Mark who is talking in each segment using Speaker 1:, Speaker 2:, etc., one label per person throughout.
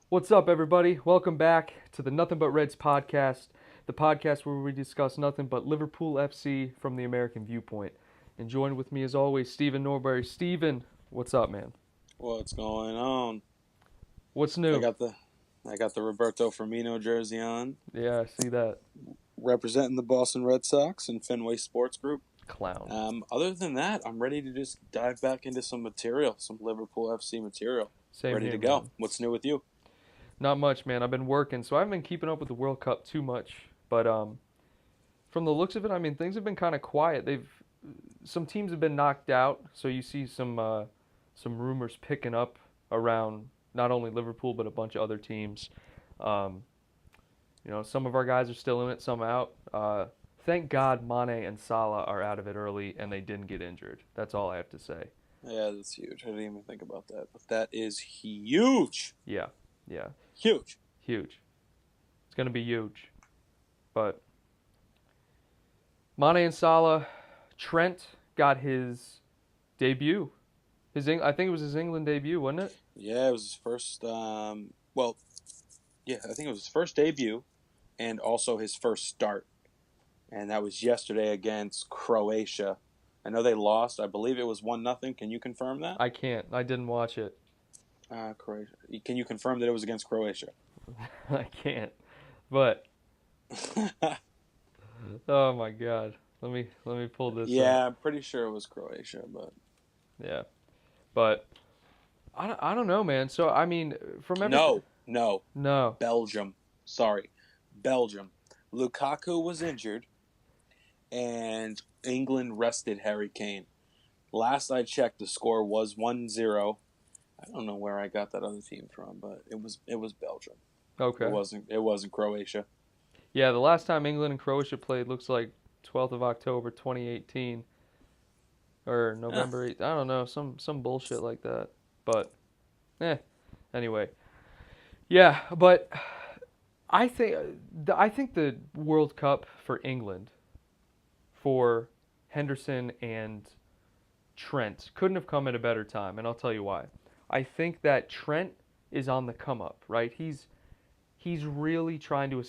Speaker 1: What's up, everybody? Welcome back to the Nothing But Reds podcast, the podcast where we discuss nothing but Liverpool FC from the American viewpoint. And joined with me, as always, Stephen Norbury. Stephen, what's up, man?
Speaker 2: What's going on?
Speaker 1: What's
Speaker 2: I
Speaker 1: new?
Speaker 2: got the I got the Roberto Firmino jersey on,
Speaker 1: Yeah, I see that.
Speaker 2: representing the Boston Red Sox and Fenway Sports Group.
Speaker 1: Clown.
Speaker 2: Other than that, I'm ready to just dive back into some material, some Liverpool FC material.
Speaker 1: Same
Speaker 2: Ready
Speaker 1: here,
Speaker 2: to go.
Speaker 1: man.
Speaker 2: What's new with you?
Speaker 1: Not much, man. I've been working, so I haven't been keeping up with the World Cup too much. But from the looks of it, I mean, things have been kind of quiet. Some teams have been knocked out, so you see some rumors picking up around not only Liverpool but a bunch of other teams. Um, some of our guys are still in it, some out. Thank God Mane and Salah are out of it early and they didn't get injured. That's all I have to say.
Speaker 2: Yeah, that's huge. I didn't even think about that, but that is huge.
Speaker 1: Yeah, yeah,
Speaker 2: Huge.
Speaker 1: huge. It's gonna be huge. But Mane and Salah, Trent got his debut. I think it was his England debut, wasn't it?
Speaker 2: Yeah, it was his first. I think it was his first debut, and also his first start. And that was yesterday against Croatia. I know they lost. I believe it was 1-0. Can you confirm that?
Speaker 1: I can't. I didn't watch it.
Speaker 2: Croatia. Can you confirm that it was against Croatia?
Speaker 1: I can't. But oh my God. Let me pull this
Speaker 2: Yeah,
Speaker 1: up.
Speaker 2: I'm pretty sure it was Croatia, but
Speaker 1: Yeah. But I don't know, man. So I mean, from everything.
Speaker 2: no,
Speaker 1: No.
Speaker 2: Belgium. Sorry, Belgium. Lukaku was injured, and England rested Harry Kane. Last I checked, the score was 1-0. I don't know where I got that other team from, but it was Belgium.
Speaker 1: Okay.
Speaker 2: It wasn't Croatia.
Speaker 1: Yeah, the last time England and Croatia played looks like 12th of October 2018 or November 8th. I don't know, some bullshit like that. But anyway. Yeah, but I think the World Cup for England for Henderson and Trent couldn't have come at a better time, and I'll tell you why. I think that Trent is on the come up, right? He's really trying to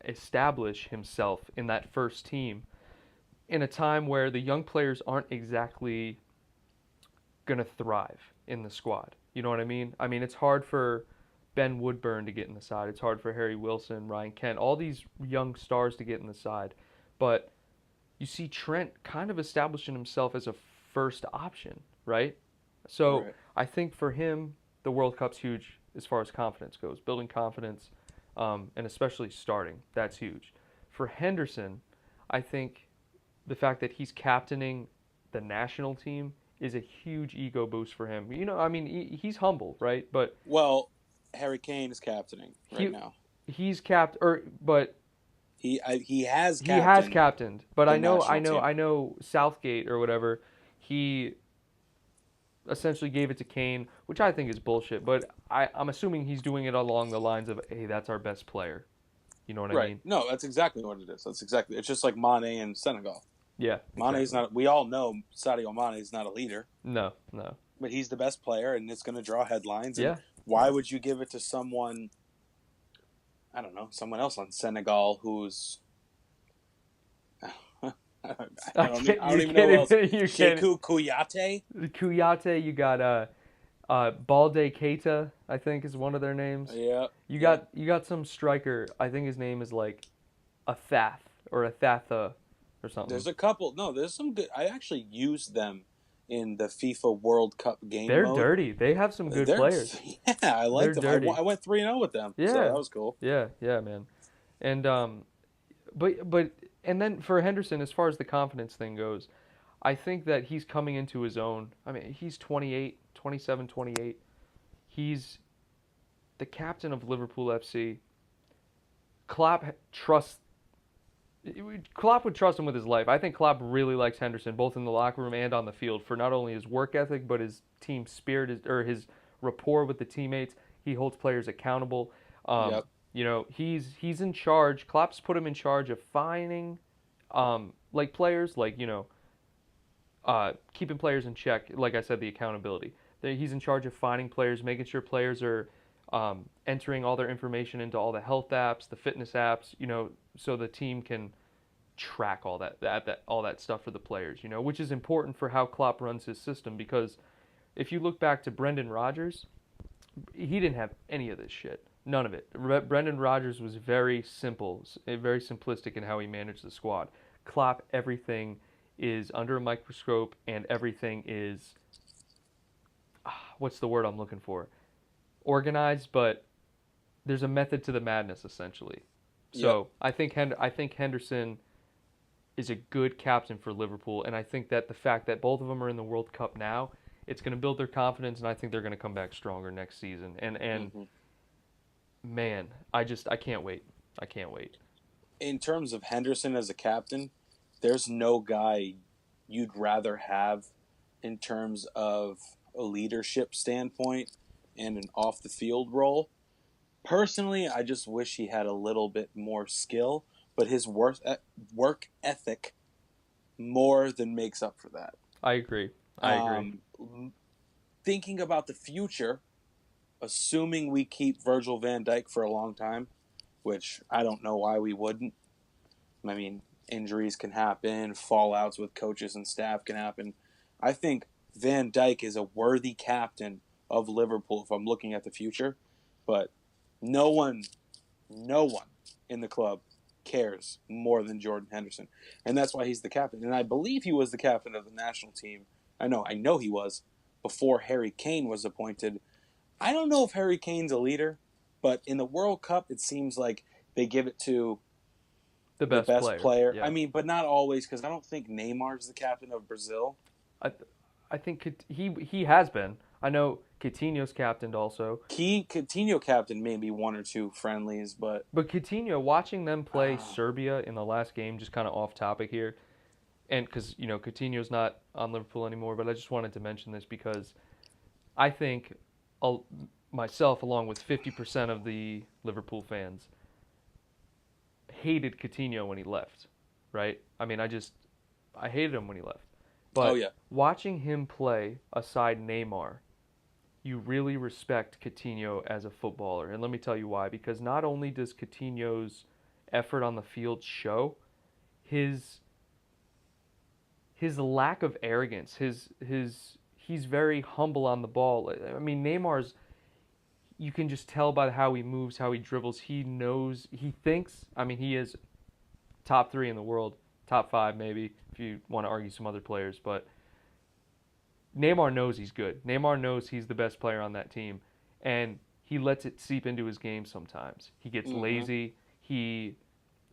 Speaker 1: establish himself in that first team in a time where the young players aren't exactly going to thrive in the squad. You know what I mean? I mean, it's hard for Ben Woodburn to get in the side. It's hard for Harry Wilson, Ryan Kent, all these young stars to get in the side. But you see Trent kind of establishing himself as a first option, right? So
Speaker 2: Right.
Speaker 1: I think for him, the World Cup's huge as far as confidence goes, building confidence, and especially starting. That's huge. For Henderson, I think the fact that he's captaining the national team is a huge ego boost for him. I mean, he's humble, right? But
Speaker 2: Well, Harry Kane is captaining right
Speaker 1: he
Speaker 2: now.
Speaker 1: he's but
Speaker 2: He has
Speaker 1: he has
Speaker 2: captained
Speaker 1: captained. But
Speaker 2: the
Speaker 1: I know,
Speaker 2: national team.
Speaker 1: I know Southgate or whatever. He essentially gave it to Kane, which I think is bullshit. But I'm assuming he's doing it along the lines of, hey, that's our best player. You know what I
Speaker 2: Right.
Speaker 1: mean?
Speaker 2: No, that's exactly what it is. It's just like Mane and Senegal.
Speaker 1: Yeah.
Speaker 2: Mane's
Speaker 1: Exactly.
Speaker 2: not. We all know Sadio Mane is not a leader,
Speaker 1: No. No.
Speaker 2: but he's the best player, and it's going to draw headlines. And
Speaker 1: Yeah.
Speaker 2: why would you give it to someone? I don't know, someone else on Senegal who's. I don't even know who else.
Speaker 1: You can't.
Speaker 2: Sheku Kouyaté.
Speaker 1: Kouyaté, you got Balde Keita, I think is one of their names.
Speaker 2: Yeah.
Speaker 1: You got some striker. I think his name is like Athath or Athatha or something.
Speaker 2: There's a couple. No, there's some good. I actually used them in the FIFA World Cup game
Speaker 1: They're
Speaker 2: mode.
Speaker 1: dirty. They have some good players.
Speaker 2: Yeah, I liked them.
Speaker 1: They're dirty.
Speaker 2: I went 3-0 with them.
Speaker 1: Yeah.
Speaker 2: So that was cool.
Speaker 1: Yeah, man. And but and then for Henderson, as far as the confidence thing goes, I think that he's coming into his own. I mean, he's 28, 27, 28. He's the captain of Liverpool FC. Klopp would trust him with his life. I think Klopp really likes Henderson, both in the locker room and on the field, for not only his work ethic, but his team spirit, or his rapport with the teammates. He holds players accountable.
Speaker 2: Yep.
Speaker 1: He's in charge. Klopp's put him in charge of finding, like players, like keeping players in check. Like I said, the accountability. He's in charge of finding players, making sure players are entering all their information into all the health apps, the fitness apps, so the team can track all that stuff for the players, which is important for how Klopp runs his system. Because if you look back to Brendan Rodgers, he didn't have any of this shit. None of it. Brendan Rodgers was very simple, very simplistic in how he managed the squad. Klopp, everything is under a microscope, and everything is, what's the word I'm looking for? Organized, but there's a method to the madness, essentially. So yep. I think Henderson is a good captain for Liverpool, and I think that the fact that both of them are in the World Cup now, it's going to build their confidence, and I think they're going to come back stronger next season. And man, I can't wait. I can't wait.
Speaker 2: In terms of Henderson as a captain, there's no guy you'd rather have in terms of a leadership standpoint and an off-the-field role. Personally, I just wish he had a little bit more skill, but his work ethic more than makes up for that.
Speaker 1: I agree.
Speaker 2: Thinking about the future, assuming we keep Virgil van Dijk for a long time, which I don't know why we wouldn't. I mean, injuries can happen, fallouts with coaches and staff can happen. I think Van Dijk is a worthy captain of Liverpool if I'm looking at the future, but no one in the club cares more than Jordan Henderson, and that's why he's the captain. And I believe he was the captain of the national team. I know he was before Harry Kane was appointed. I don't know if Harry Kane's a leader, but in the World Cup, it seems like they give it to
Speaker 1: the best player. Yeah.
Speaker 2: I mean, but not always, because I don't think Neymar's the captain of Brazil.
Speaker 1: I think he has been. I know Coutinho's captained also.
Speaker 2: Coutinho captained maybe one or two friendlies, but
Speaker 1: Coutinho, watching them play Serbia in the last game, just kind of off topic here, and because Coutinho's not on Liverpool anymore, but I just wanted to mention this because I think myself, along with 50% of the Liverpool fans, hated Coutinho when he left. Right? I mean, I hated him when he left. But watching him play aside Neymar, you really respect Coutinho as a footballer. And let me tell you why. Because not only does Coutinho's effort on the field show, his lack of arrogance, he's very humble on the ball. I mean, Neymar's, you can just tell by how he moves, how he dribbles. He knows, he thinks, I mean, he is top 3 in the world, top 5 maybe, if you want to argue some other players. But Neymar knows he's good. Neymar knows he's the best player on that team, and he lets it seep into his game sometimes. He gets lazy. He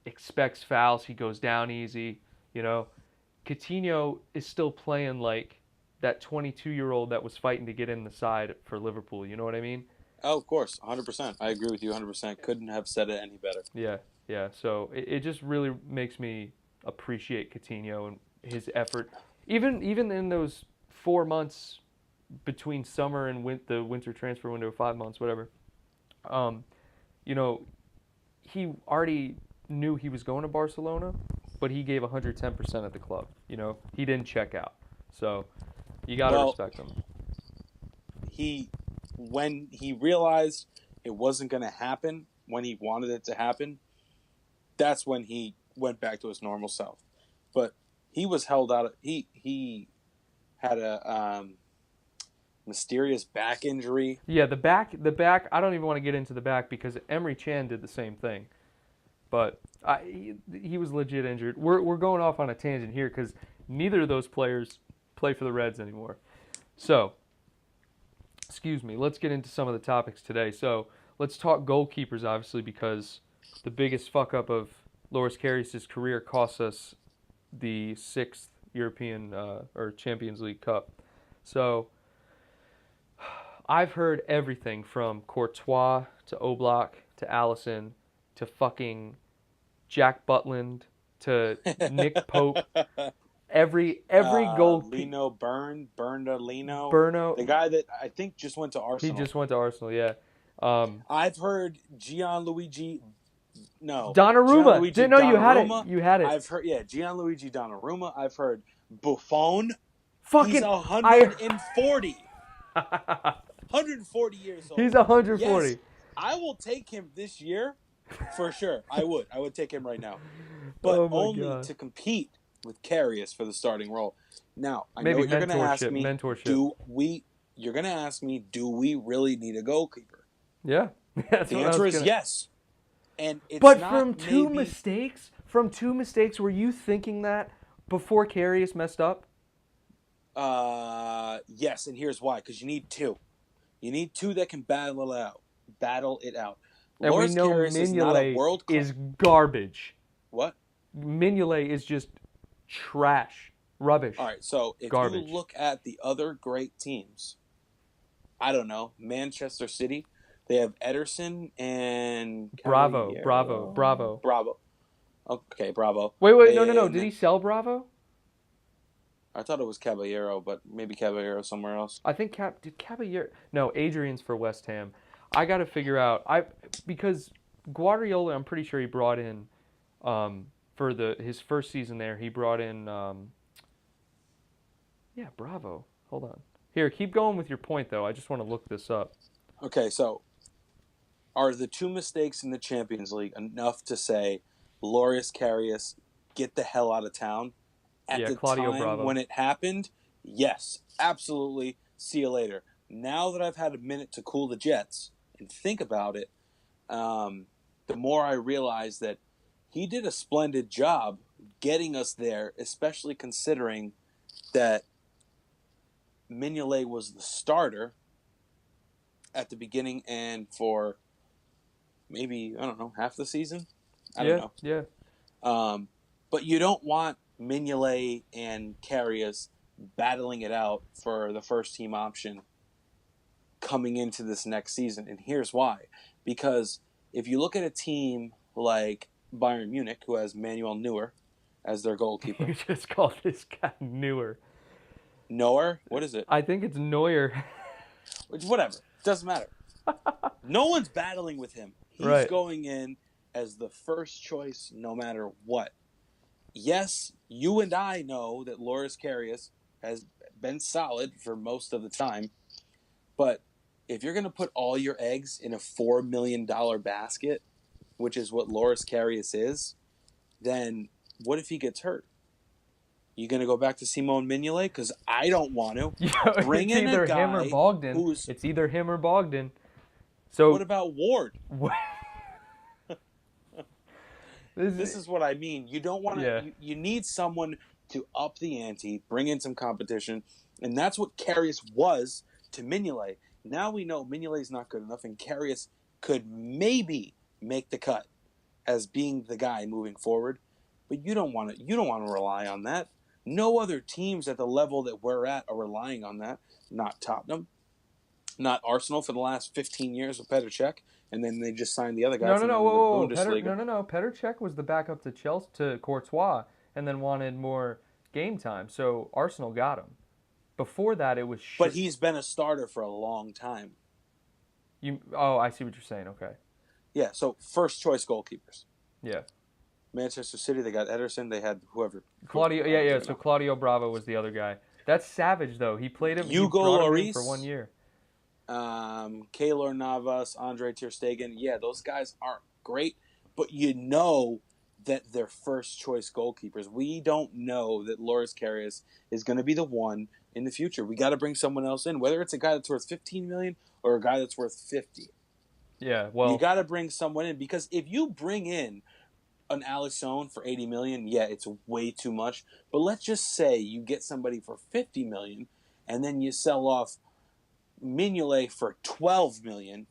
Speaker 1: expects fouls. He goes down easy. Coutinho is still playing like that 22-year-old that was fighting to get in the side for Liverpool. You know what I mean?
Speaker 2: Oh, of course, 100%. I agree with you 100%. Couldn't have said it any better.
Speaker 1: Yeah. So it just really makes me appreciate Coutinho and his effort. Even in those 4 months between summer and the winter transfer window, 5 months, whatever. He already knew he was going to Barcelona, but he gave 110% at the club. He didn't check out. So you got to respect him.
Speaker 2: When he realized it wasn't going to happen, when he wanted it to happen, that's when he went back to his normal self. But he was held out. He had a mysterious back injury.
Speaker 1: Yeah, the back. I don't even want to get into the back because Emre Can did the same thing, but he was legit injured. We're going off on a tangent here because neither of those players play for the Reds anymore. So, excuse me. Let's get into some of the topics today. So let's talk goalkeepers, obviously, because the biggest fuck up of Loris Karius' career cost us the 6th European or Champions League Cup. So I've heard everything from Courtois to Oblak to Alisson to fucking Jack Butland to Nick Pope. Every goal.
Speaker 2: Lino Berno, the guy that I think just went to Arsenal.
Speaker 1: He just went to Arsenal, yeah.
Speaker 2: I've heard Gianluigi No.
Speaker 1: Donnarumma. Didn't know you had it. You had it.
Speaker 2: I've heard, Gianluigi Donnarumma. I've heard Buffon.
Speaker 1: Fucking.
Speaker 2: He's 140. 140 years old.
Speaker 1: He's 140.
Speaker 2: Yes, I will take him this year for sure. I would take him right now, but
Speaker 1: Oh my
Speaker 2: only
Speaker 1: god.
Speaker 2: to compete with Karius for the starting role. Now, I know
Speaker 1: Maybe
Speaker 2: what you're going to ask
Speaker 1: mentorship.
Speaker 2: me.
Speaker 1: Mentorship.
Speaker 2: You're going to ask me, do we really need a goalkeeper?
Speaker 1: Yeah. That's
Speaker 2: The
Speaker 1: what I
Speaker 2: answer
Speaker 1: was
Speaker 2: is
Speaker 1: gonna.
Speaker 2: yes. And it's
Speaker 1: But
Speaker 2: not maybe.
Speaker 1: from two mistakes, were you thinking that before Karius messed up?
Speaker 2: Yes, and here's why. Because you need two. You need two that can battle it out. Battle it out.
Speaker 1: And we
Speaker 2: Loris
Speaker 1: know
Speaker 2: Karius is not a
Speaker 1: Mignolet
Speaker 2: world class.
Speaker 1: is garbage.
Speaker 2: What?
Speaker 1: Mignolet is just trash, rubbish,
Speaker 2: All right. So if you
Speaker 1: garbage.
Speaker 2: look at the other great teams, I don't know, Manchester City, they have Ederson and
Speaker 1: Bravo.
Speaker 2: Bravo. Okay, Bravo.
Speaker 1: Wait, no.
Speaker 2: And
Speaker 1: Did he sell Bravo?
Speaker 2: I thought it was Caballero, but maybe Caballero somewhere else.
Speaker 1: I think did Caballero. No, Adrian's for West Ham. I got to figure out because Guardiola, I'm pretty sure he brought in for his first season there. He brought in Bravo. Hold on. Here, keep going with your point though. I just want to look this up.
Speaker 2: Okay, so are the two mistakes in the Champions League enough to say Loris Karius, get the hell out of town? At the
Speaker 1: Claudio
Speaker 2: time
Speaker 1: Bravo.
Speaker 2: when it happened, yes, absolutely. See you later. Now that I've had a minute to cool the jets and think about it, the more I realize that he did a splendid job getting us there, especially considering that Mignolet was the starter at the beginning and for maybe, I don't know, half the season? I don't know.
Speaker 1: Yeah.
Speaker 2: But you don't want Mignolet and Karius battling it out for the first team option coming into this next season. And here's why. Because if you look at a team like Bayern Munich, who has Manuel Neuer as their goalkeeper.
Speaker 1: You just called this guy Neuer.
Speaker 2: Neuer? What is it?
Speaker 1: I think it's Neuer.
Speaker 2: Whatever. Doesn't matter. No one's battling with him. He's going in as the first choice no matter what. Yes, you and I know that Loris Karius has been solid for most of the time, but if you're going to put all your eggs in a $4 million basket, which is what Loris Karius is, then what if he gets hurt? You going to go back to Simone Mignolet? Because I don't want to. Bring in a guy
Speaker 1: him or Bogdan. It's either him or Bogdan. So
Speaker 2: what about Ward? This is what I mean. You don't want to. Yeah. You need someone to up the ante, bring in some competition, and that's what Karius was to Mignolet. Now we know Mignolet's not good enough, and Karius could maybe make the cut as being the guy moving forward. But you don't want to. You don't want to rely on that. No other teams at the level that we're at are relying on that. Not Tottenham, not Arsenal for the last 15 years with Petr Cech. And then they just signed the other guy from the Bundesliga.
Speaker 1: No. Petr Cech was the backup to Chelsea, to Courtois, and then wanted more game time. So Arsenal got him. Before that, it was.
Speaker 2: But he's been a starter for a long time.
Speaker 1: I see what you're saying. Okay.
Speaker 2: Yeah. So first choice goalkeepers.
Speaker 1: Yeah.
Speaker 2: Manchester City, they got Ederson. They had whoever.
Speaker 1: Claudio. Yeah. So Claudio Bravo was the other guy. That's savage though. He played him.
Speaker 2: Hugo Lloris
Speaker 1: for 1 year.
Speaker 2: Keylor Navas, Andre Ter Stegen. Yeah, those guys aren't great, but you know that they're first choice goalkeepers. We don't know that Loris Karius is going to be the one in the future. We got to bring someone else in, whether it's a guy that's worth 15 million or a guy that's worth 50.
Speaker 1: Yeah, well,
Speaker 2: you got to bring someone in, because if you bring in an Alisson for 80 million, yeah, it's way too much. But let's just say you get somebody for 50 million and then you sell off Mignolet for 12 million.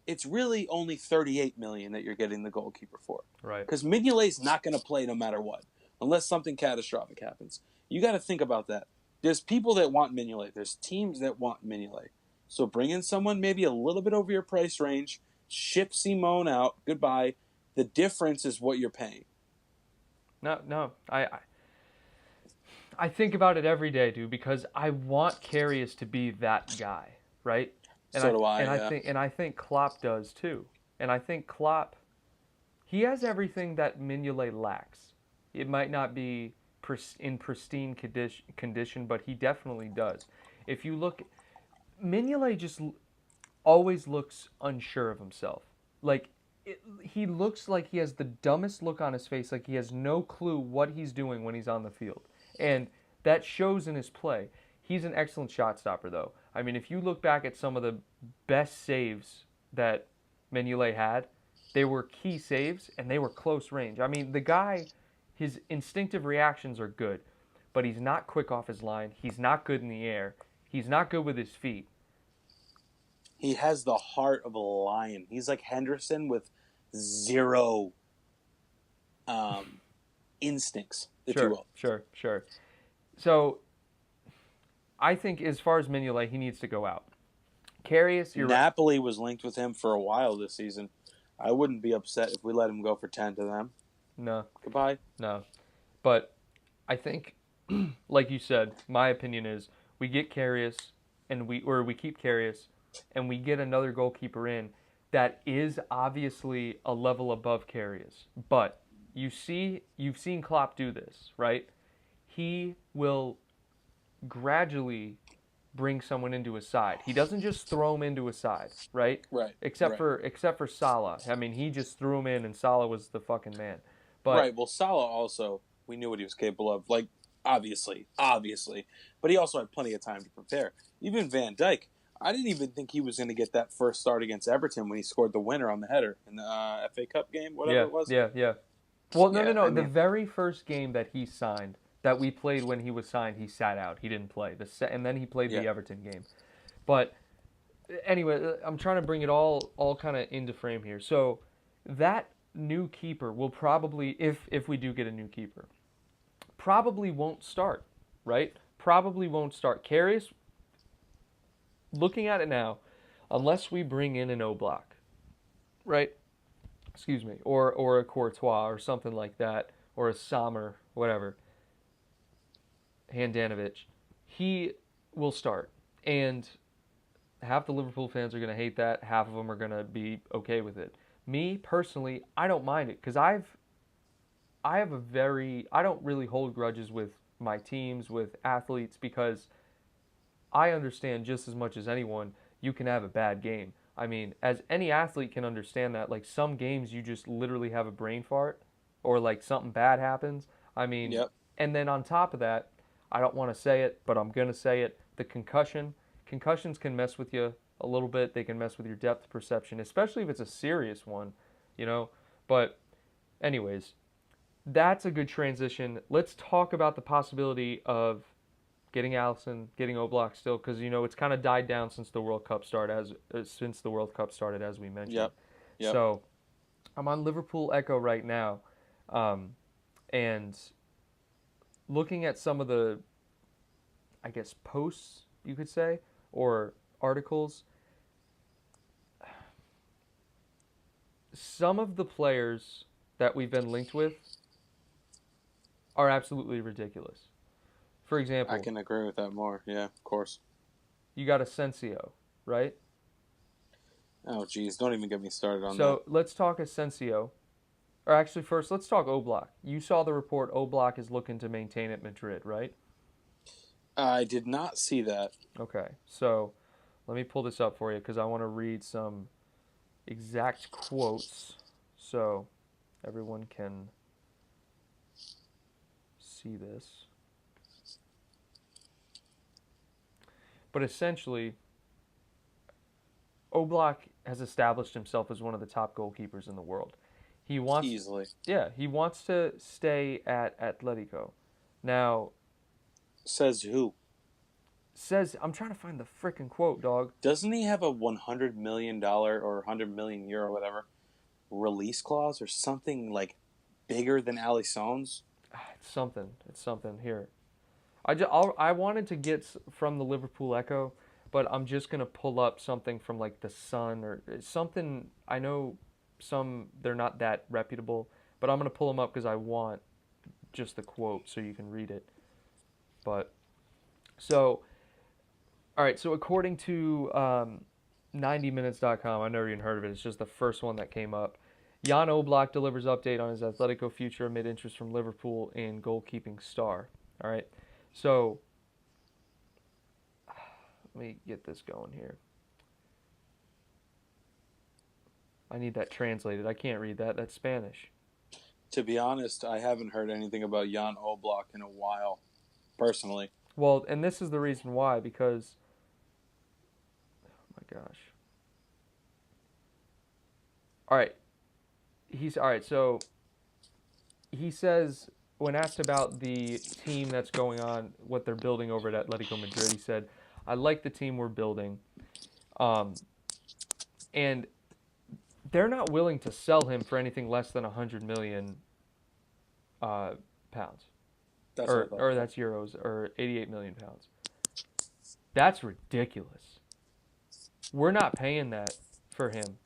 Speaker 2: It's really only 38 million that you're getting the goalkeeper for.
Speaker 1: Right.
Speaker 2: Because Mignolet's not going to play no matter what, unless something catastrophic happens. You got to think about that. There's people that want Mignolet. There's teams that want Mignolet. So bring in someone maybe a little bit over your price range. Ship Simone out. Goodbye. The difference is what you're paying.
Speaker 1: No. I think about it every day, dude, because I want Karius to be that guy, right? And
Speaker 2: so do I.
Speaker 1: And I think Klopp does too. And I think Klopp, he has everything that Mignolet lacks. It might not be in pristine condition, but he definitely does. If you look, Mignolet always looks unsure of himself. Like he looks like he has the dumbest look on his face, like he has no clue what he's doing when he's on the field. And that shows in his play. He's an excellent shot stopper though. I mean, if you look back at some of the best saves that Mignolet had, they were key saves and they were close range. I mean, the guy, his instinctive reactions are good, but he's not quick off his line. He's not good in the air. He's not good with his feet.
Speaker 2: He has the heart of a lion. He's like Henderson with zero instincts, if you will.
Speaker 1: Sure. So I think as far as Mignolet, he needs to go out. Karius, you're
Speaker 2: Napoli was linked with him for a while this season. I wouldn't be upset if we let him go for 10 to them.
Speaker 1: No.
Speaker 2: Goodbye.
Speaker 1: No. But I think, like you said, my opinion is we get Karius and we keep Karius and we get another goalkeeper in that is obviously a level above Karius. But you've seen Klopp do this, right? He will gradually bring someone into his side. He doesn't just throw him into his side, right?
Speaker 2: Right.
Speaker 1: Except for Salah. I mean, he just threw him in, and Salah was the fucking man. But
Speaker 2: right. Well, Salah also, we knew what he was capable of. Like, obviously, but he also had plenty of time to prepare. Even Van Dijk, I didn't even think he was going to get that first start against Everton when he scored the winner on the header in the FA Cup game, whatever it was.
Speaker 1: Yeah. Well, no.
Speaker 2: I mean,
Speaker 1: the very first game that he signed, that we played when he was signed, he sat out. He didn't play. And then he played the Everton game. But anyway, I'm trying to bring it all kind of into frame here. So that new keeper will probably, if we do get a new keeper, probably won't start, right? Probably won't start. Karius, looking at it now, unless we bring in an Oblak, right? Excuse me, or a Courtois or something like that, or a Sommer, whatever, Handanovic, he will start. And half the Liverpool fans are going to hate that. Half of them are going to be okay with it. Me, personally, I don't mind it because I don't really hold grudges with my teams, with athletes, because I understand just as much as anyone you can have a bad game. I mean, as any athlete can understand that, like some games you just literally have a brain fart or like something bad happens. I mean, and then on top of that, I don't want to say it, but I'm going to say it, the concussions can mess with you a little bit. They can mess with your depth perception, especially if it's a serious one, you know. But anyways, that's a good transition. Let's talk about the possibility of getting Alisson, getting Oblak still, because you know it's kind of died down since the World Cup started, as we mentioned.
Speaker 2: Yep.
Speaker 1: So I'm on Liverpool Echo right now, and looking at some of the, I guess, posts you could say or articles. Some of the players that we've been linked with are absolutely ridiculous. For example,
Speaker 2: I can agree with that more. Yeah, of course.
Speaker 1: You got Asensio, right?
Speaker 2: Oh, geez. Don't even get me started on that.
Speaker 1: So let's talk Asensio. Or actually, first, let's talk Oblak. You saw the report Oblak is looking to maintain at Madrid, right?
Speaker 2: I did not see that.
Speaker 1: Okay, so let me pull this up for you because I want to read some exact quotes so everyone can see this. But essentially, Oblak has established himself as one of the top goalkeepers in the world. He wants
Speaker 2: easily.
Speaker 1: Yeah, he wants to stay at Atletico. Now,
Speaker 2: says who?
Speaker 1: I'm trying to find the freaking quote, dog.
Speaker 2: Doesn't he have a $100 million or 100 million euro or whatever release clause or something like bigger than Alisson's?
Speaker 1: It's something here. I wanted to get from the Liverpool Echo, but I'm just going to pull up something from like the Sun or something. I know they're not that reputable, but I'm going to pull them up because I want just the quote so you can read it. But so, all right, so according to 90minutes.com, I never even heard of it. It's just the first one that came up. Jan Oblak delivers update on his Atletico future amid interest from Liverpool in goalkeeping star. All right. So, let me get this going here. I need that translated. I can't read that. That's Spanish.
Speaker 2: To be honest, I haven't heard anything about Jan Oblak in a while, personally.
Speaker 1: Well, and this is the reason why, because, oh my gosh. All right. All right, so he says, when asked about the team that's going on, what they're building over at Atletico Madrid, he said, I like the team we're building. And they're not willing to sell him for anything less than 100 million pounds.
Speaker 2: That's what I thought.
Speaker 1: Or that's euros, or 88 million pounds. That's ridiculous. We're not paying that for him.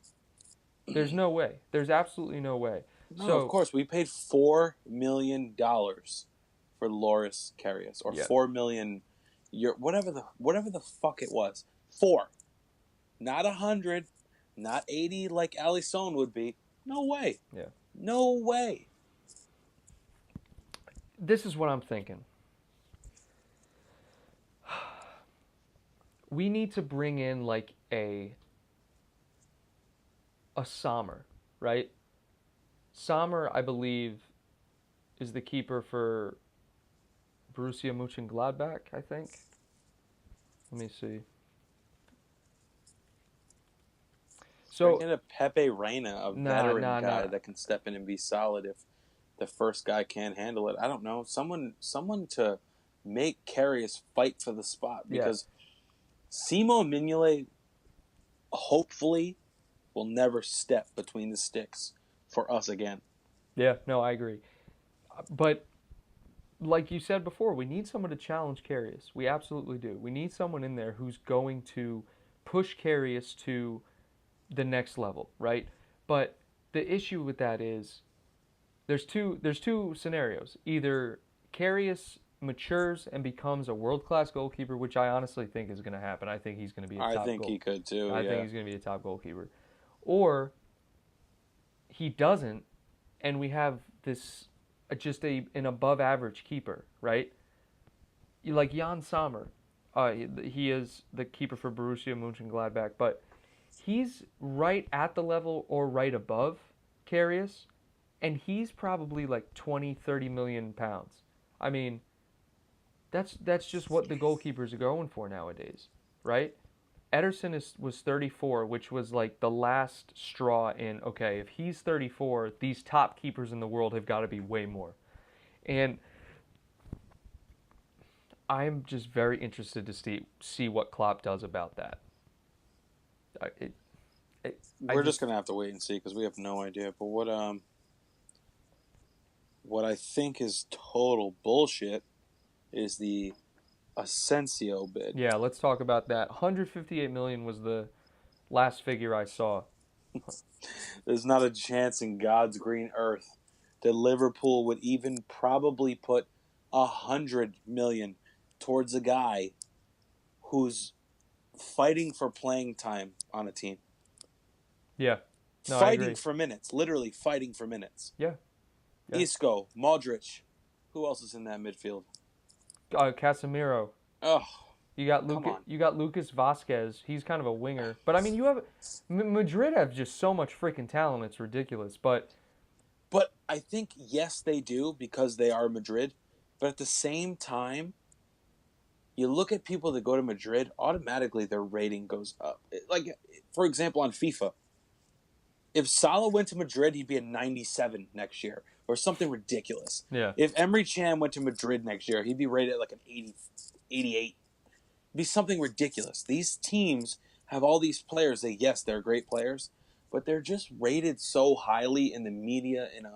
Speaker 1: There's no way. There's absolutely no way.
Speaker 2: No,
Speaker 1: So,
Speaker 2: of course. We paid $4 million for Loris Karius, or 4 million whatever the fuck it was. 4. Not 100, not 80 like Alisson would be. No way.
Speaker 1: Yeah.
Speaker 2: No way.
Speaker 1: This is what I'm thinking. We need to bring in like a Sommer, right? Sommer, I believe, is the keeper for Borussia Mönchengladbach, I think. Let me see. So
Speaker 2: bring in a Pepe Reina, a veteran guy that can step in and be solid if the first guy can't handle it. I don't know. Someone to make Karius fight for the spot, because Simo Mignolet hopefully will never step between the sticks for us again.
Speaker 1: Yeah, no, I agree. But like you said before, we need someone to challenge Karius. We absolutely do. We need someone in there who's going to push Karius to the next level, right? But the issue with that is there's two scenarios. Either Karius matures and becomes a world-class goalkeeper, which I honestly think is going to happen. I think he's going to be a top
Speaker 2: I think he could too.
Speaker 1: I think he's going to be a top goalkeeper. Or he doesn't, and we have this just an above-average keeper, right? Like Jan Sommer, he is the keeper for Borussia Mönchengladbach, but he's right at the level or right above Karius, and he's probably like 20, 30 million pounds. I mean, that's just what the goalkeepers are going for nowadays, right? Ederson was 34, which was like the last straw in, okay, if he's 34, these top keepers in the world have got to be way more. And I'm just very interested to see what Klopp does about that.
Speaker 2: We're just going to have to wait and see, because we have no idea. But what I think is total bullshit is the Asensio bid.
Speaker 1: Yeah, let's talk about that. 158 million was the last figure I saw.
Speaker 2: There's not a chance in God's green earth that Liverpool would even probably put 100 million towards a guy who's fighting for playing time on a team.
Speaker 1: Yeah. No,
Speaker 2: fighting for minutes. Literally fighting for minutes.
Speaker 1: Yeah.
Speaker 2: Isco, Modric. Who else is in that midfield?
Speaker 1: Casemiro.
Speaker 2: Oh,
Speaker 1: you got Lucas Vasquez. He's kind of a winger, but I mean, you have Madrid have just so much freaking talent. It's ridiculous. But
Speaker 2: I think yes, they do, because they are Madrid. But at the same time, you look at people that go to Madrid, automatically their rating goes up. Like, for example, on FIFA, if Salah went to Madrid, he'd be a 97 next year, or something ridiculous.
Speaker 1: Yeah.
Speaker 2: If Emre Can went to Madrid next year, he'd be rated like an 80, 88. It'd be something ridiculous. These teams have all these players that, yes, they're great players, but they're just rated so highly in the media and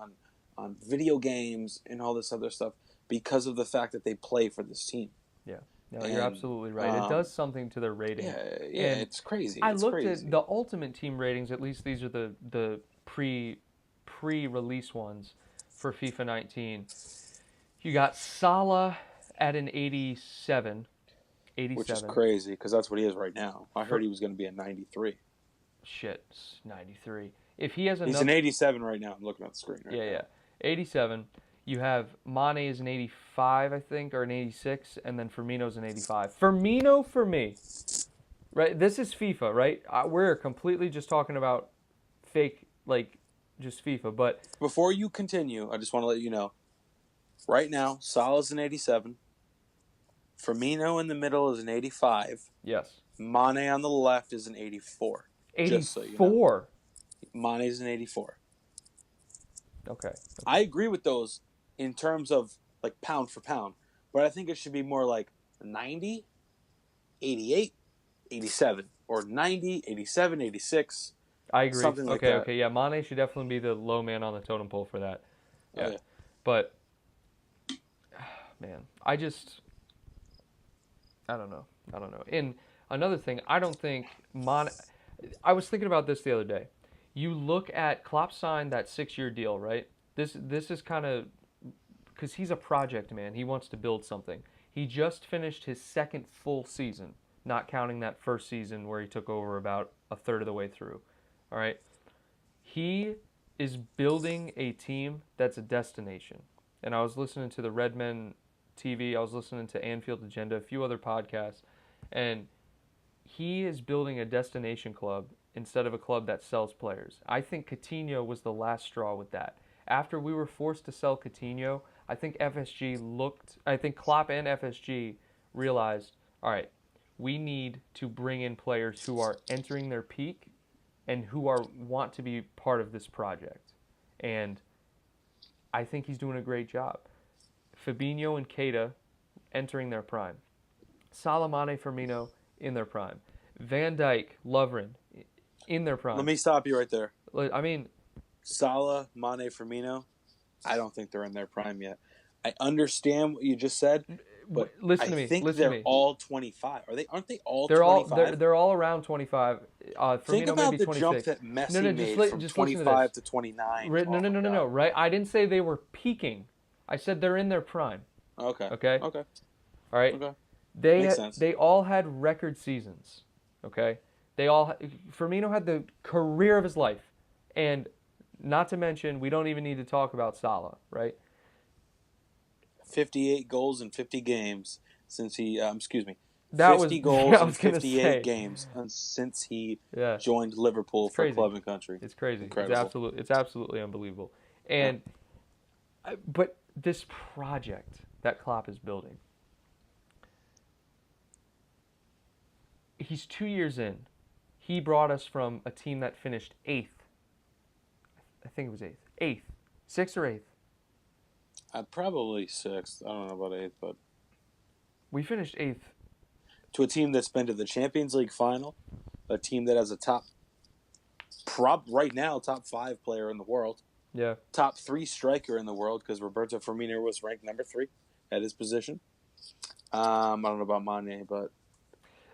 Speaker 2: on video games and all this other stuff because of the fact that they play for this team.
Speaker 1: Yeah. No, you're absolutely right. It does something to their rating.
Speaker 2: Yeah,
Speaker 1: and
Speaker 2: it's crazy.
Speaker 1: I looked at the ultimate team ratings. At least these are the pre-release ones for FIFA 19. You got Salah at an 87.
Speaker 2: Which is crazy, because that's what he is right now. I heard he was going to be a 93.
Speaker 1: Shit, 93. If he has
Speaker 2: He's an 87 right now. I'm looking at the screen right now.
Speaker 1: Yeah. 87. You have Mane is an 85, I think, or an 86, and then Firmino's an 85. Firmino for me, right? This is FIFA, right? We're completely just talking about fake, like, just FIFA. But
Speaker 2: Before you continue, I just want to let you know, right now, Salah's an 87. Firmino in the middle is an 85.
Speaker 1: yes,
Speaker 2: Mane on the left is an 84. Just so you know.
Speaker 1: 84.
Speaker 2: Mane's an 84.
Speaker 1: Okay.
Speaker 2: I agree with those in terms of like pound for pound, but I think it should be more like 90, 88, 87, or 90, 87, 86.
Speaker 1: I agree.
Speaker 2: Something like
Speaker 1: Okay,
Speaker 2: that.
Speaker 1: okay. Yeah, Mane should definitely be the low man on the totem pole for that. Yeah.
Speaker 2: Oh, yeah.
Speaker 1: But, man, I don't know. I don't know. And another thing, I don't think I was thinking about this the other day. You look at Klopp signed that 6-year deal, right? This is kind of because he's a project man. He wants to build something. He just finished his second full season, not counting that first season where he took over about a third of the way through. All right. He is building a team that's a destination. And I was listening to the Redmen TV, I was listening to Anfield Agenda, a few other podcasts, and he is building a destination club instead of a club that sells players. I think Coutinho was the last straw with that. After we were forced to sell Coutinho, I think Klopp and FSG realized, all right, we need to bring in players who are entering their peak and who want to be part of this project. And I think he's doing a great job. Fabinho and Keita entering their prime. Salah, Mane, Firmino in their prime. Van Dijk, Lovren in their prime.
Speaker 2: Let me stop you right there.
Speaker 1: I mean,
Speaker 2: Salah, Mane, Firmino, I don't think they're in their prime yet. I understand what you just said, but
Speaker 1: listen to me.
Speaker 2: I think
Speaker 1: Listen to
Speaker 2: they're
Speaker 1: me.
Speaker 2: all 25. Aren't they all
Speaker 1: They're
Speaker 2: 25?
Speaker 1: they're all around 25. Firmino
Speaker 2: Think about
Speaker 1: maybe
Speaker 2: the
Speaker 1: 26.
Speaker 2: jump that Messi made from
Speaker 1: just
Speaker 2: 25 to 29.
Speaker 1: No. Right? I didn't say they were peaking. I said they're in their prime.
Speaker 2: Okay.
Speaker 1: Okay.
Speaker 2: Okay.
Speaker 1: All right.
Speaker 2: Okay.
Speaker 1: Makes
Speaker 2: sense.
Speaker 1: They all had record seasons. Okay. Firmino had the career of his life, and not to mention we don't even need to talk about Salah, right?
Speaker 2: 58 goals in 50 games since he 50 goals in 58 games since he joined Liverpool for club and country.
Speaker 1: It's crazy.
Speaker 2: Incredible.
Speaker 1: It's absolutely unbelievable. And but this project that Klopp is building, he's 2 years in. He brought us from a team that finished 8th. I think it was 8th. 8th. 6th or 8th?
Speaker 2: Probably 6th. I don't know about 8th, but
Speaker 1: we finished 8th.
Speaker 2: To a team that's been to the Champions League final, a team that has a top 5 player in the world.
Speaker 1: Yeah.
Speaker 2: Top 3 striker in the world because Roberto Firmino was ranked number 3 at his position. I don't know about Mane, but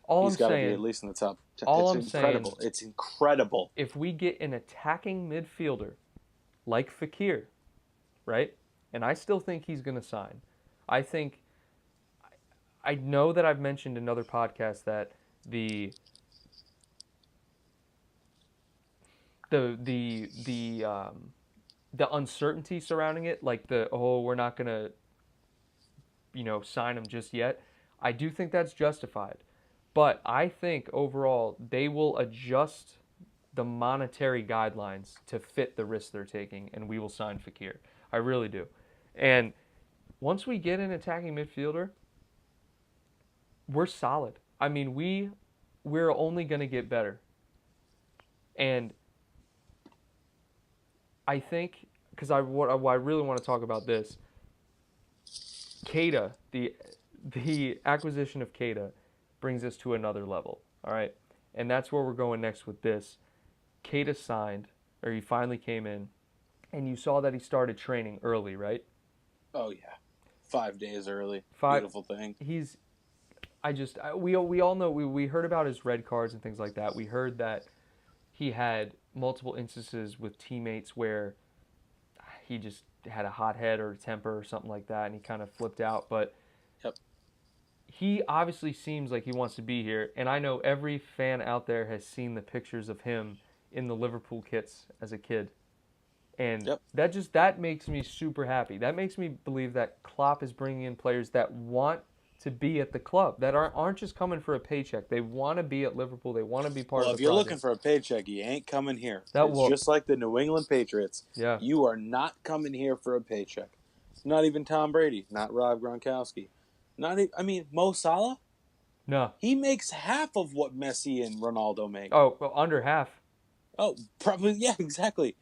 Speaker 2: he's got to be at least in the top 10. It's incredible. It's incredible.
Speaker 1: If we get an attacking midfielder like Fekir, right? And I still think he's going to sign. I know that I've mentioned in other podcasts that the uncertainty surrounding it, like we're not going to, sign him just yet. I do think that's justified. But I think overall they will adjust the monetary guidelines to fit the risks they're taking, and we will sign Fekir. I really do. And once we get an attacking midfielder, we're solid. I mean, we're only going to get better. And I think, because I really want to talk about this, Keita, the acquisition of Keita brings us to another level, all right? And that's where we're going next with this. Keita signed, or he finally came in, and you saw that he started training early, right?
Speaker 2: Oh, yeah. 5 days early. Beautiful thing.
Speaker 1: We all know, we heard about his red cards and things like that. We heard that he had multiple instances with teammates where he just had a hot head or a temper or something like that, and he kind of flipped out. But he obviously seems like he wants to be here, and I know every fan out there has seen the pictures of him in the Liverpool kits as a kid. And that makes me super happy. That makes me believe that Klopp is bringing in players that want to be at the club, that aren't just coming for a paycheck. They want to be at Liverpool. They want to be part
Speaker 2: Well,
Speaker 1: of
Speaker 2: if
Speaker 1: the
Speaker 2: you're
Speaker 1: project.
Speaker 2: looking for a paycheck, you ain't coming here.
Speaker 1: That
Speaker 2: It's
Speaker 1: will,
Speaker 2: just like the New England Patriots.
Speaker 1: yeah.
Speaker 2: You are not coming here for a paycheck. Not even Tom Brady, not Rob Gronkowski. Mo Salah,
Speaker 1: No.
Speaker 2: he makes half of what Messi and Ronaldo make.
Speaker 1: Oh, well, under half.
Speaker 2: Oh, probably, yeah, exactly.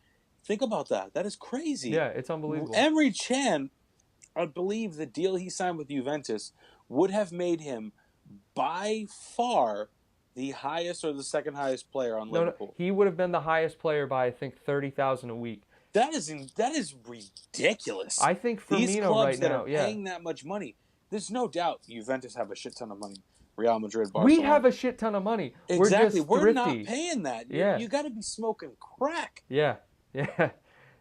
Speaker 2: Think about that. That is crazy.
Speaker 1: Yeah, it's unbelievable.
Speaker 2: Emre Can, I believe the deal he signed with Juventus would have made him by far the highest or the second highest player on Liverpool.
Speaker 1: No, he would have been the highest player by, I think, 30,000 a week.
Speaker 2: That is ridiculous.
Speaker 1: I think Firmino
Speaker 2: These clubs
Speaker 1: right
Speaker 2: that
Speaker 1: now,
Speaker 2: are paying that much money, there's no doubt Juventus have a shit ton of money. Real Madrid, Barcelona.
Speaker 1: We have a shit ton of money.
Speaker 2: Exactly.
Speaker 1: We're just
Speaker 2: not
Speaker 1: thrifty.
Speaker 2: paying that.
Speaker 1: Yeah.
Speaker 2: You got to be smoking crack.
Speaker 1: Yeah. Yeah.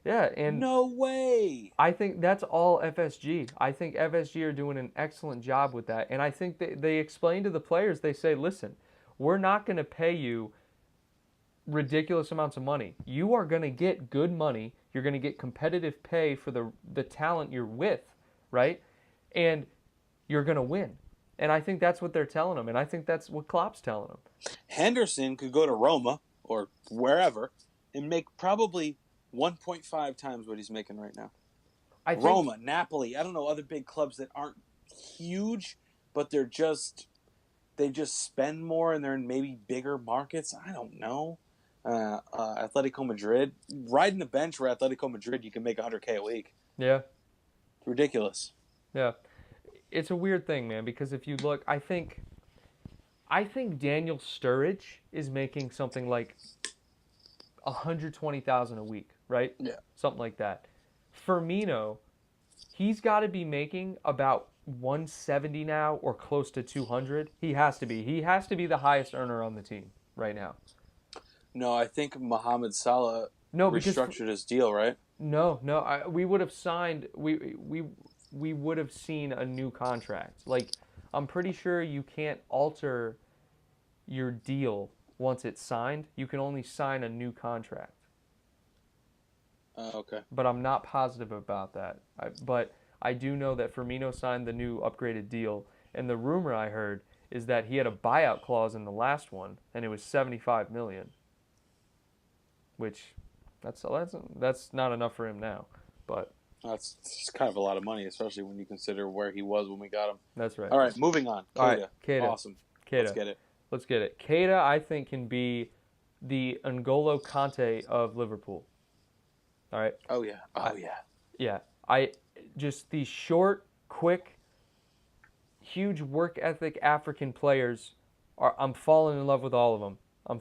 Speaker 1: Yeah. And
Speaker 2: no way.
Speaker 1: I think that's all FSG. I think FSG are doing an excellent job with that. And I think they explain to the players, they say, listen, we're not going to pay you ridiculous amounts of money. You are going to get good money. You're going to get competitive pay for the talent you're with, right? And you're going to win. And I think that's what they're telling them. And I think that's what Klopp's telling them.
Speaker 2: Henderson could go to Roma or wherever and make probably 1.5 times what he's making right now. Roma, Napoli, I don't know, other big clubs that aren't huge, but they just spend more and they're in maybe bigger markets. I don't know. Atletico Madrid, riding the bench for Atletico Madrid, you can make $100K a week.
Speaker 1: Yeah.
Speaker 2: Ridiculous.
Speaker 1: Yeah. It's a weird thing, man, because if you look, I think Daniel Sturridge is making something like 120,000 a week, right?
Speaker 2: Yeah.
Speaker 1: Something like that. Firmino, he's got to be making about 170 now or close to 200. He has to be. He has to be the highest earner on the team right now.
Speaker 2: No, I think Mohamed Salah restructured his deal, right?
Speaker 1: No. We would have signed. We would have seen a new contract. Like, I'm pretty sure you can't alter your deal once it's signed. You can only sign a new contract.
Speaker 2: Okay.
Speaker 1: But I'm not positive about that. But I do know that Firmino signed the new upgraded deal, and the rumor I heard is that he had a buyout clause in the last one, and it was $75 million. Which, that's not enough for him now, but
Speaker 2: that's kind of a lot of money, especially when you consider where he was when we got him.
Speaker 1: That's right.
Speaker 2: All right, moving on. Keita.
Speaker 1: All right, Keita.
Speaker 2: Awesome.
Speaker 1: Keita. Let's get it. Keita, I think, can be the N'Golo Kante of Liverpool. All right?
Speaker 2: Oh, yeah.
Speaker 1: Yeah. Just these short, quick, huge work ethic African players, I'm falling in love with all of them. I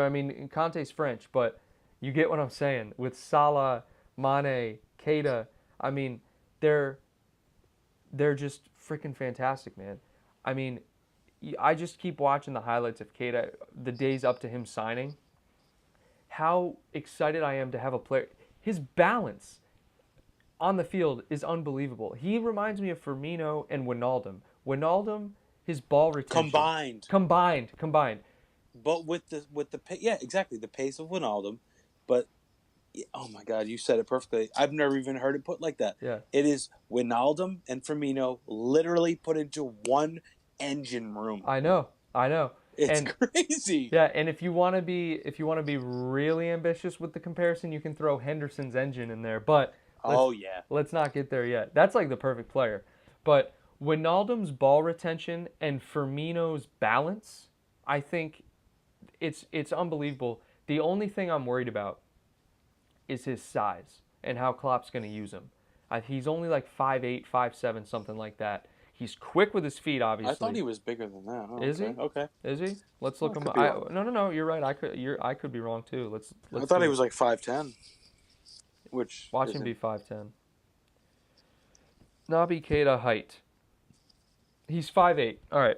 Speaker 1: mean, Kante's French, but you get what I'm saying. With Salah, Mane, Keita, I mean, they're just freaking fantastic, man. I mean, I just keep watching the highlights of Keita the days up to him signing. How excited I am to have a player. His balance on the field is unbelievable. He reminds me of Firmino and Wijnaldum. Wijnaldum, his ball retention. Combined.
Speaker 2: But with the pace, yeah, exactly, the pace of Wijnaldum, but oh my God, you said it perfectly. I've never even heard it put like that.
Speaker 1: Yeah.
Speaker 2: It is Wijnaldum and Firmino literally put into one engine room.
Speaker 1: I know.
Speaker 2: It's crazy.
Speaker 1: Yeah, and if you want to be really ambitious with the comparison, you can throw Henderson's engine in there. But let's not get there yet. That's like the perfect player. But Wijnaldum's ball retention and Firmino's balance, I think it's unbelievable. The only thing I'm worried about is his size and how Klopp's going to use him. He's only like 5'8", 5'7", something like that. He's quick with his feet, obviously.
Speaker 2: I thought he was bigger than that. Oh,
Speaker 1: is
Speaker 2: he? Okay.
Speaker 1: Is he? Let's look him up. No, you're right. I could be wrong too. Let's
Speaker 2: I thought he was like 5'10". Which
Speaker 1: watch him be 5'10". Naby Keita height. He's 5'8". All right.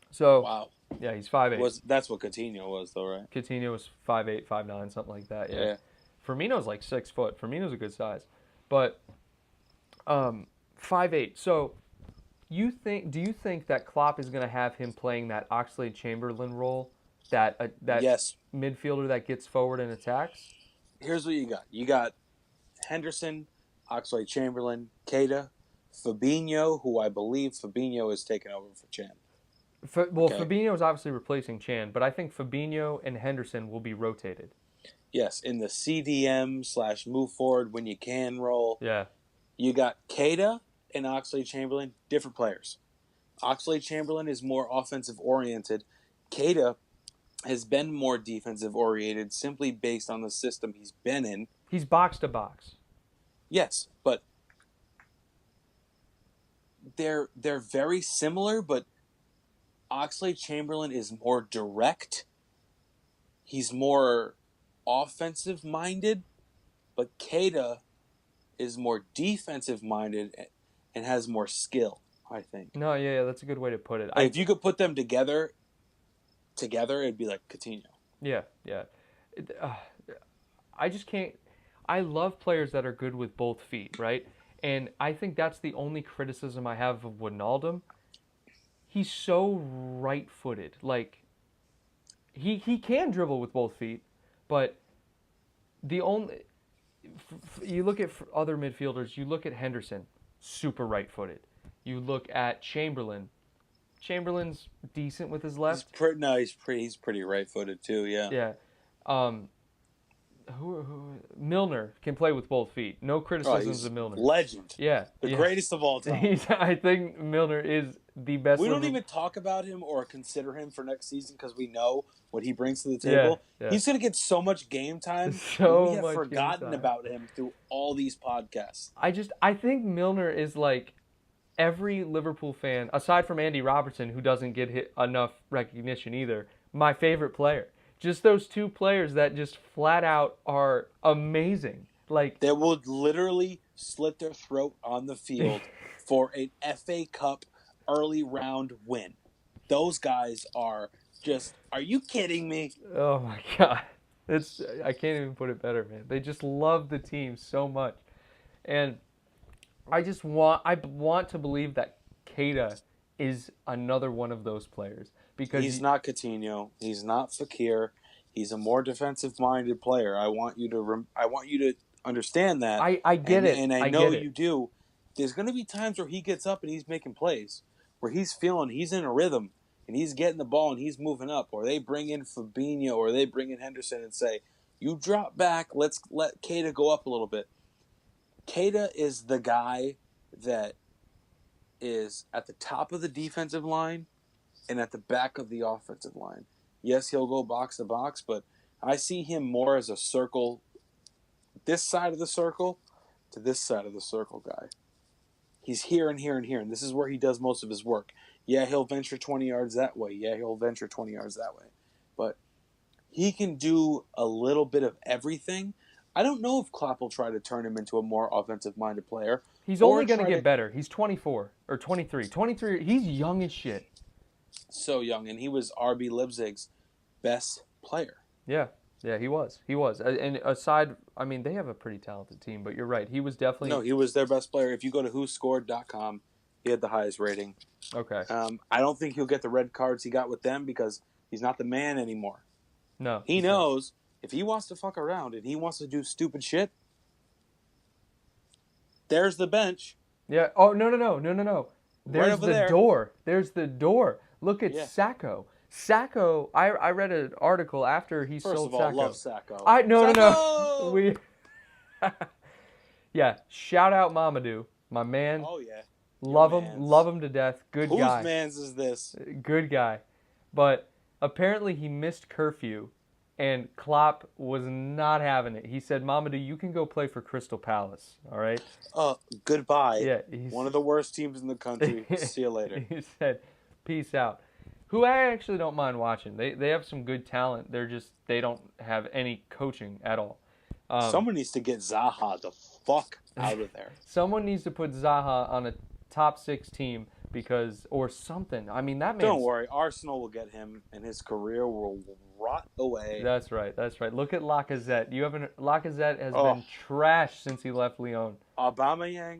Speaker 1: So
Speaker 2: wow.
Speaker 1: Yeah, he's 5'8".
Speaker 2: That's what Coutinho was, though, right?
Speaker 1: Coutinho was 5'8", 5'9", something like that. Yeah. Firmino's like 6 foot. Firmino's a good size, but 5'8". So do you think that Klopp is going to have him playing that Oxlade-Chamberlain role, that
Speaker 2: yes.
Speaker 1: midfielder that gets forward and attacks?
Speaker 2: Here's what you got. You got Henderson, Oxlade-Chamberlain, Keita, Fabinho, who I believe Fabinho is taking over for Chan.
Speaker 1: Fabinho is obviously replacing Chan, but I think Fabinho and Henderson will be rotated.
Speaker 2: Yes, in the CDM/move forward when you can role.
Speaker 1: Yeah.
Speaker 2: You got Keita and Oxlade-Chamberlain, different players. Oxlade-Chamberlain is more offensive oriented. Keita has been more defensive oriented simply based on the system he's been in.
Speaker 1: He's box to box.
Speaker 2: Yes, but they're very similar, but Oxlade-Chamberlain is more direct. He's more offensive minded, but Keita is more defensive minded and has more skill, I think.
Speaker 1: No, yeah, that's a good way to put it.
Speaker 2: If you could put them together, it'd be like Coutinho.
Speaker 1: Yeah. I just can't. I love players that are good with both feet, right? And I think that's the only criticism I have of Wijnaldum. He's so right-footed. Like, he can dribble with both feet, but the only... You look at other midfielders, you look at Henderson, super right-footed. You look at Chamberlain's decent with his left.
Speaker 2: He's pretty right-footed too, yeah.
Speaker 1: Yeah. Milner can play with both feet. No criticisms of Milner.
Speaker 2: Legend.
Speaker 1: Yeah.
Speaker 2: The greatest of all time.
Speaker 1: I think Milner is the best.
Speaker 2: We don't even talk about him or consider him for next season because we know what he brings to the table.
Speaker 1: Yeah.
Speaker 2: He's going to get so much game time. We have forgotten about him through all these podcasts.
Speaker 1: I think Milner is like every Liverpool fan, aside from Andy Robertson, who doesn't get enough recognition either, my favorite player. Just those two players that just flat out are amazing. Like,
Speaker 2: they would literally slit their throat on the field for an FA Cup early round win. Those guys are just, are you kidding me?
Speaker 1: Oh my God. I can't even put it better, man. They just love the team so much. And I want to believe that Keita is another one of those players. Because
Speaker 2: he's not Coutinho. He's not Fekir. He's a more defensive-minded player. I want you to understand that.
Speaker 1: I get it.
Speaker 2: And I know you do. There's going to be times where he gets up and he's making plays, where he's in a rhythm, and he's getting the ball and he's moving up. Or they bring in Fabinho or they bring in Henderson and say, you drop back, let's let Keita go up a little bit. Keita is the guy that is at the top of the defensive line and at the back of the offensive line. Yes, he'll go box to box, but I see him more as a circle, this side of the circle to this side of the circle guy. He's here and here and here, and this is where he does most of his work. Yeah, he'll venture 20 yards that way. Yeah, he'll venture 20 yards that way. But he can do a little bit of everything. I don't know if Klopp will try to turn him into a more offensive-minded player.
Speaker 1: He's only going to get better. He's 24 or 23. 23, he's young as shit.
Speaker 2: So young, and he was RB Leipzig's best player.
Speaker 1: Yeah, he was. And aside, I mean, they have a pretty talented team, but you're right. He was definitely...
Speaker 2: No, he was their best player. If you go to whoscored.com, he had the highest rating.
Speaker 1: Okay.
Speaker 2: I don't think he'll get the red cards he got with them because he's not the man anymore.
Speaker 1: No.
Speaker 2: He knows if he wants to fuck around and he wants to do stupid shit, there's the bench.
Speaker 1: Yeah. Oh, no. There's
Speaker 2: right
Speaker 1: the door. There's the door. Look at Sacco. Sacco, I read an article after he sold Sacco.
Speaker 2: First of all, love Sacco.
Speaker 1: No. Yeah, shout out Mamadou, my man.
Speaker 2: Oh, yeah.
Speaker 1: Love him to death. Good guy.
Speaker 2: Whose man's is this?
Speaker 1: Good guy. But apparently he missed curfew, and Klopp was not having it. He said, Mamadou, you can go play for Crystal Palace, all right?
Speaker 2: Goodbye.
Speaker 1: Yeah,
Speaker 2: one of the worst teams in the country. See you later.
Speaker 1: He said, peace out. Who I actually don't mind watching. They have some good talent. They don't have any coaching at all.
Speaker 2: Someone needs to get Zaha the fuck out of there.
Speaker 1: Someone needs to put Zaha on a top 6 team or something. I mean, that man.
Speaker 2: Don't worry, Arsenal will get him, and his career will rot away.
Speaker 1: That's right. Look at Lacazette. Lacazette has been trashed since he left Lyon.
Speaker 2: Aubameyang.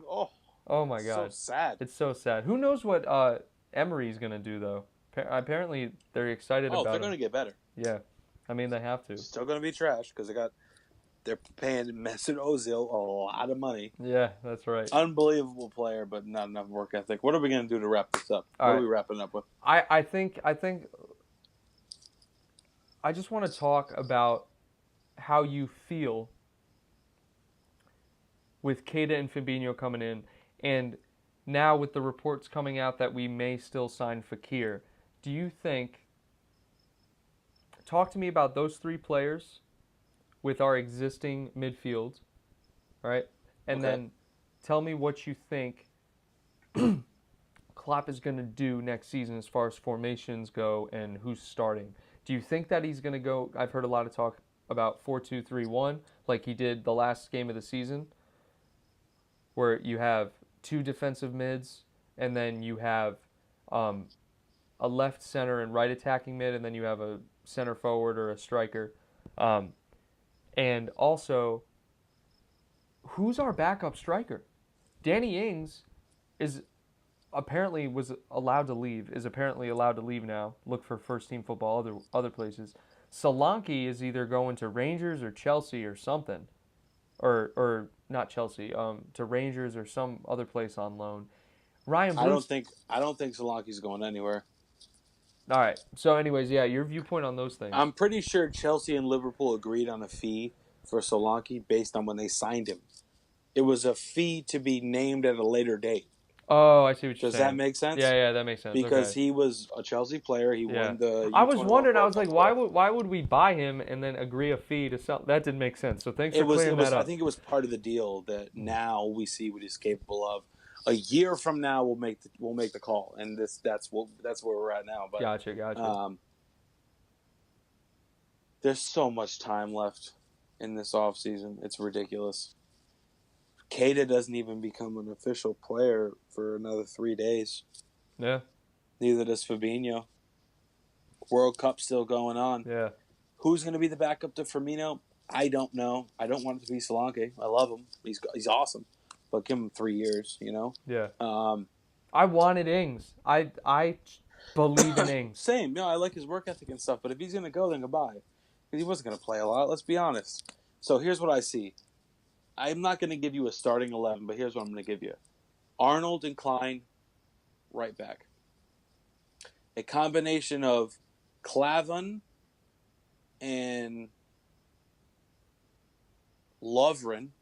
Speaker 1: Oh my God.
Speaker 2: So sad.
Speaker 1: It's so sad. Who knows what Emery's gonna do though? Apparently they're excited about it.
Speaker 2: They're going to get better.
Speaker 1: Yeah. I mean, they have to.
Speaker 2: Still going to be trash because they got They're paying Mesut Ozil a lot of money.
Speaker 1: Yeah, that's right.
Speaker 2: Unbelievable player, but not enough work ethic. What are we going to do to wrap this up? What are we wrapping up with?
Speaker 1: I think I just want to talk about how you feel with Keita and Fabinho coming in, and now with the reports coming out that we may still sign Fekir. Do you think? Talk to me about those three players with our existing midfield, all right? And then tell me what you think Klopp is going to do next season as far as formations go and who's starting. Do you think that he's going to go? I've heard a lot of talk about 4-2-3-1 like he did the last game of the season, where you have two defensive mids and then you have a left center and right attacking mid, and then you have a center forward or a striker. And also, who's our backup striker? Danny Ings is apparently allowed to leave now. Look for first team football other places. Solanke is either going to Rangers or Chelsea or something, or not Chelsea, to Rangers or some other place on loan. Ryan Bruce,
Speaker 2: I don't think Solanke's going anywhere.
Speaker 1: All right. So, anyways, yeah, your viewpoint on those things.
Speaker 2: I'm pretty sure Chelsea and Liverpool agreed on a fee for Solanke based on when they signed him. It was a fee to be named at a later date.
Speaker 1: Oh, I see what you're saying.
Speaker 2: Does that make sense?
Speaker 1: Yeah, that makes sense.
Speaker 2: Because he was a Chelsea player. He won the.
Speaker 1: I was wondering. I was like, why would we buy him and then agree a fee to sell? That didn't make sense. So thanks for clearing that up.
Speaker 2: I think it was part of the deal that now we see what he's capable of. A year from now, we'll make the call, and that's where we're at now. But
Speaker 1: gotcha.
Speaker 2: There's so much time left in this offseason. It's ridiculous. Keita doesn't even become an official player for another 3 days.
Speaker 1: Yeah.
Speaker 2: Neither does Fabinho. World Cup still going on.
Speaker 1: Yeah.
Speaker 2: Who's going to be the backup to Firmino? I don't know. I don't want it to be Solanke. I love him. He's awesome. But give him 3 years, you know?
Speaker 1: Yeah. I wanted Ings. I believe in Ings.
Speaker 2: Same. You know, I like his work ethic and stuff. But if he's going to go, then goodbye. Because he wasn't going to play a lot. Let's be honest. So here's what I see. I'm not going to give you a starting 11, but here's what I'm going to give you. Arnold and Klein, right back. A combination of Klavan and Lovren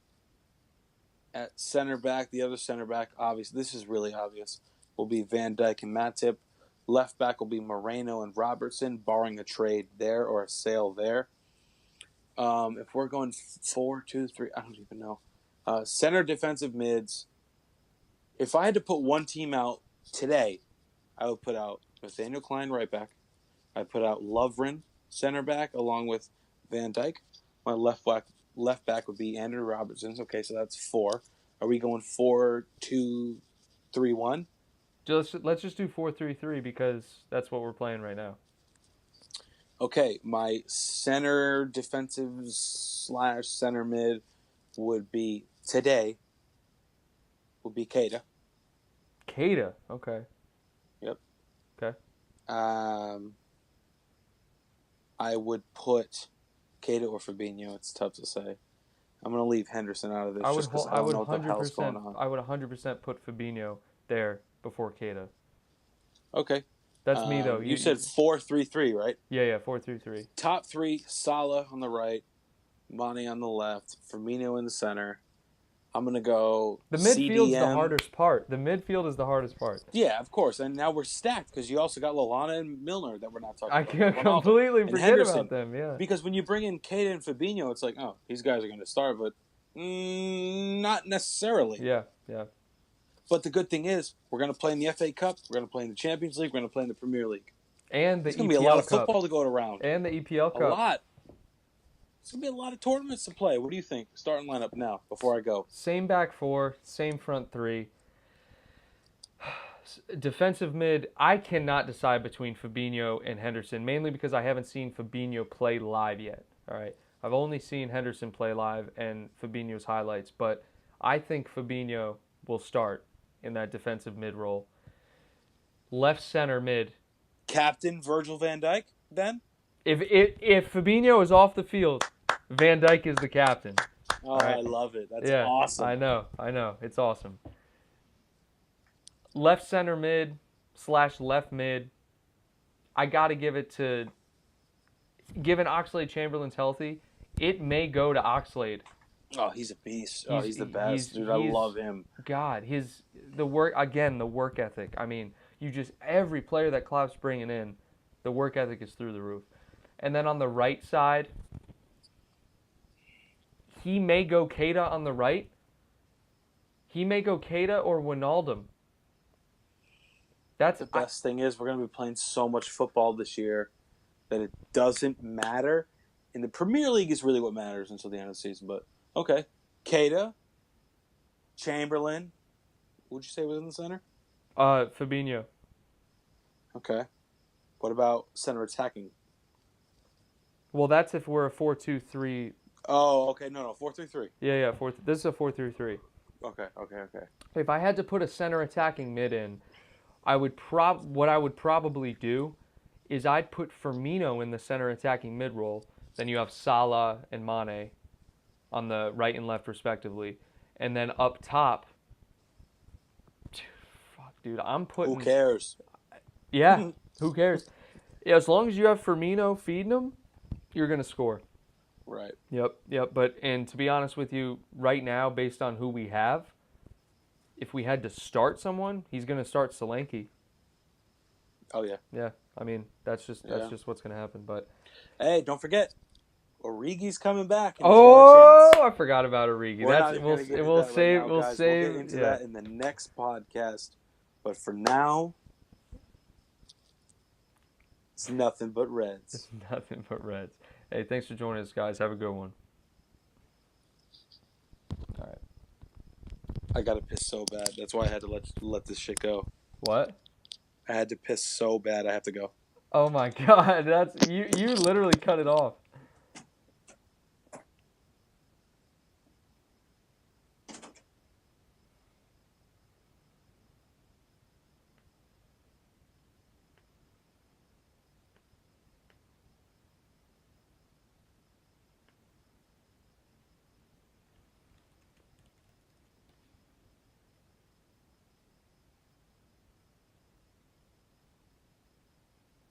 Speaker 2: at center back. The other center back, obviously, this is really obvious, will be Van Dijk and Matip. Left back will be Moreno and Robertson, barring a trade there or a sale there. If we're going 4-2-3, I don't even know. Center defensive mids. If I had to put one team out today, I would put out Nathaniel Klein right back. I'd put out Lovren center back along with Van Dijk. My left back would be Andrew Robertson. Okay, so that's 4. Are we going 4-2-3-1?
Speaker 1: Let's just do 4-3-3 because that's what we're playing right now.
Speaker 2: Okay, my center defensive / center mid would be today. Would be Keita.
Speaker 1: Keita, okay.
Speaker 2: Yep.
Speaker 1: Okay.
Speaker 2: I would put Keita or Fabinho. It's tough to say. I'm going to leave Henderson out of this just because I don't know what the hell's going on.
Speaker 1: I would 100% put Fabinho there before Keita.
Speaker 2: Okay.
Speaker 1: That's me, though.
Speaker 2: You said 4-3-3, right?
Speaker 1: Yeah, 4-3-3.
Speaker 2: Top 3, Salah on the right, Mane on the left, Firmino in the center. I'm going to go
Speaker 1: The midfield's
Speaker 2: CDM.
Speaker 1: the hardest part. The midfield is the hardest part.
Speaker 2: Yeah, of course. And now we're stacked because you also got Lallana and Milner that we're not talking about.
Speaker 1: I completely forget about them, yeah.
Speaker 2: Because when you bring in Keita and Fabinho, it's like, oh, these guys are going to start, but not necessarily.
Speaker 1: Yeah.
Speaker 2: But the good thing is, we're going to play in the FA Cup, we're going to play in the Champions League, we're going to play in the Premier League.
Speaker 1: And the EPL Cup.
Speaker 2: It's going to be a lot of football to go around.
Speaker 1: And the EPL Cup.
Speaker 2: A lot. It's going to be a lot of tournaments to play. What do you think? Starting lineup now, before I go.
Speaker 1: Same back 4, same front 3. Defensive mid, I cannot decide between Fabinho and Henderson, mainly because I haven't seen Fabinho play live yet. All right, I've only seen Henderson play live and Fabinho's highlights, but I think Fabinho will start in that defensive mid role. Left center mid.
Speaker 2: Captain Virgil van Dijk, then?
Speaker 1: If Fabinho is off the field, Van Dijk is the captain.
Speaker 2: Oh,
Speaker 1: right.
Speaker 2: I love it. That's
Speaker 1: Yeah,
Speaker 2: awesome.
Speaker 1: I know. It's awesome. Left center mid / left mid. I got to give it to. Given Oxlade-Chamberlain's healthy, it may go to Oxlade.
Speaker 2: Oh, he's a beast. He's the best, dude. I love him.
Speaker 1: God, the work ethic. I mean, every player that Klopp's bringing in, the work ethic is through the roof. And then on the right side, he may go Keita on the right. He may go Keita or Wijnaldum.
Speaker 2: The best thing is we're going to be playing so much football this year that it doesn't matter. In the Premier League is really what matters until the end of the season. But, okay. Keita, Chamberlain. What would you say was in the center?
Speaker 1: Fabinho.
Speaker 2: Okay. What about center attacking?
Speaker 1: Well, that's if we're a 4-2-3.
Speaker 2: Oh, okay. No, 4-3-3.
Speaker 1: Yeah. This is a 4-3-3.
Speaker 2: Okay.
Speaker 1: If I had to put a center attacking mid in, what I would probably do is I'd put Firmino in the center attacking mid role. Then you have Salah and Mane on the right and left respectively, and then up top. Fuck, dude, I'm putting.
Speaker 2: Who cares?
Speaker 1: Yeah, who cares? Yeah, as long as you have Firmino feeding them, you're gonna score.
Speaker 2: Right.
Speaker 1: Yep. But to be honest with you, right now, based on who we have, if we had to start someone, he's gonna start Solanke.
Speaker 2: Oh yeah.
Speaker 1: Yeah. I mean, that's just what's gonna happen. But
Speaker 2: hey, don't forget, Origi's coming back.
Speaker 1: I forgot about Origi. We'll save
Speaker 2: get into that in the next podcast. But for now, it's nothing but Reds.
Speaker 1: It's nothing but Reds. Hey, thanks for joining us, guys. Have a good one. All right.
Speaker 2: I gotta piss so bad. That's why I had to let this shit go.
Speaker 1: What?
Speaker 2: I had to piss so bad. I have to go.
Speaker 1: Oh my God! That's you. You literally cut it off.